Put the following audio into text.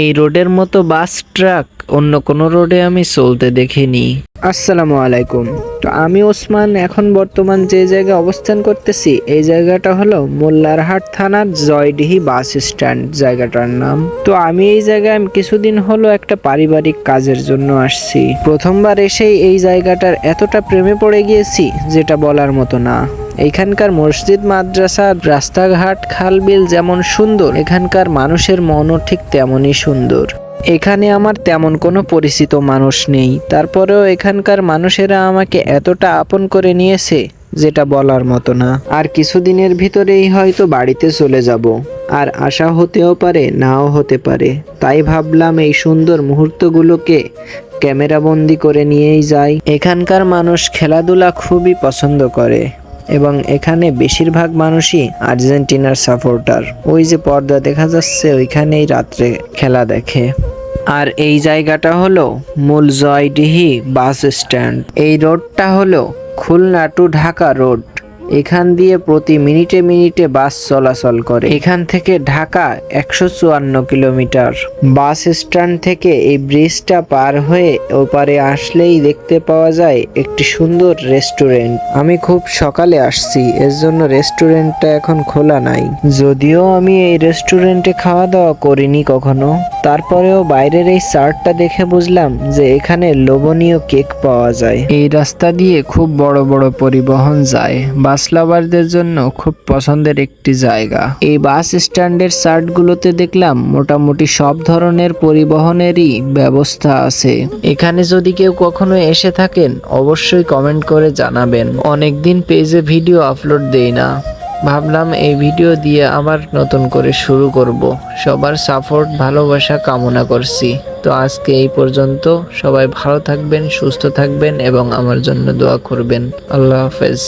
এই রোডের মতো বাস ট্রাক অন্য কোনো রোডে আমি চলতে দেখিনি। আসসালামু আলাইকুম। তো আমি ওসমান, এখন বর্তমান যে জায়গায় অবস্থান করতেছি এই জায়গাটা হলো মোল্লারহাট থানার জয়ডিহি বাস স্ট্যান্ড জায়গাটার নাম। তো আমি এই জায়গায় কিছুদিন হলো একটা পারিবারিক কাজের জন্য আসছি। প্রথমবার এসেই এই জায়গাটার এতটা প্রেমে পড়ে গিয়েছি যেটা বলার মতো না। এখানকার মসজিদ, মাদ্রাসা, রাস্তাঘাট, খালবিল যেমন সুন্দর, এখানকার মানুষের মনও ঠিক তেমনই সুন্দর। এখানে আমার তেমন কোনো পরিচিত মানুষ নেই, তারপরেও এখানকার মানুষেরা আমাকে এতটা আপন করে নিয়েছে যেটা বলার মতো না। আর কিছুদিনের ভিতরেই হয়তো বাড়িতে চলে যাব, আর আশা হতেও পারে নাও হতে পারে। তাই ভাবলাম এই সুন্দর মুহূর্তগুলোকে ক্যামেরা বন্দি করে নিয়েই যাই। এখানকার মানুষ খেলাধুলা খুবই পছন্দ করে এবং এখানে বেশিরভাগ মানুষই আর্জেন্টিনার সাপোর্টার। ওই যে পর্দা দেখা যাচ্ছে ওইখানেই রাত্রে খেলা দেখে। আর এই জায়গাটা হলো মূল জয়ডিহি বাস স্ট্যান্ড। এই রোডটা হলো খুলনা টু ঢাকা রোড। এখান দিয়ে প্রতি মিনিটে মিনিটে বাস চলাচল করে। এখান থেকে ঢাকা 154 কিলোমিটার। বাস স্ট্যান্ড থেকে এই ব্রিজটা পার হয়ে ওপারে আসলেই দেখতে পাওয়া যায় একটি সুন্দর রেস্টুরেন্ট। আমি খুব সকালে আসছি, এর জন্য রেস্টুরেন্টটা এখন খোলা নাই। যদিও আমি এই রেস্টুরেন্টে খাওয়া দাওয়া করিনি কখনো, তারপরেও বাইরের এই চার্টটা দেখে বুঝলাম যে এখানে লোভনীয় কেক পাওয়া যায়। এই রাস্তা দিয়ে খুব বড় বড় পরিবহন যায়। বাস লাভারদের জন্য খুব পছন্দের একটি জায়গা। এই বাস স্ট্যান্ডের চার্টগুলোতে দেখলাম মোটামুটি সব ধরনের পরিবহনেরই ব্যবস্থা আছে। এখানে যদি কেউ কখনো এসে থাকেন অবশ্যই কমেন্ট করে জানাবেন। অনেকদিন পেজে ভিডিও আপলোড দেই না, ভাবলাম এই ভিডিও দিয়ে আবার নতুন করে শুরু করব। সবার সাপোর্ট, ভালোবাসা কামনা করছি। তো আজকে এই পর্যন্ত। সবাই ভালো থাকবেন, সুস্থ থাকবেন এবং আমার জন্য দোয়া করবেন। আল্লাহ হাফেজ।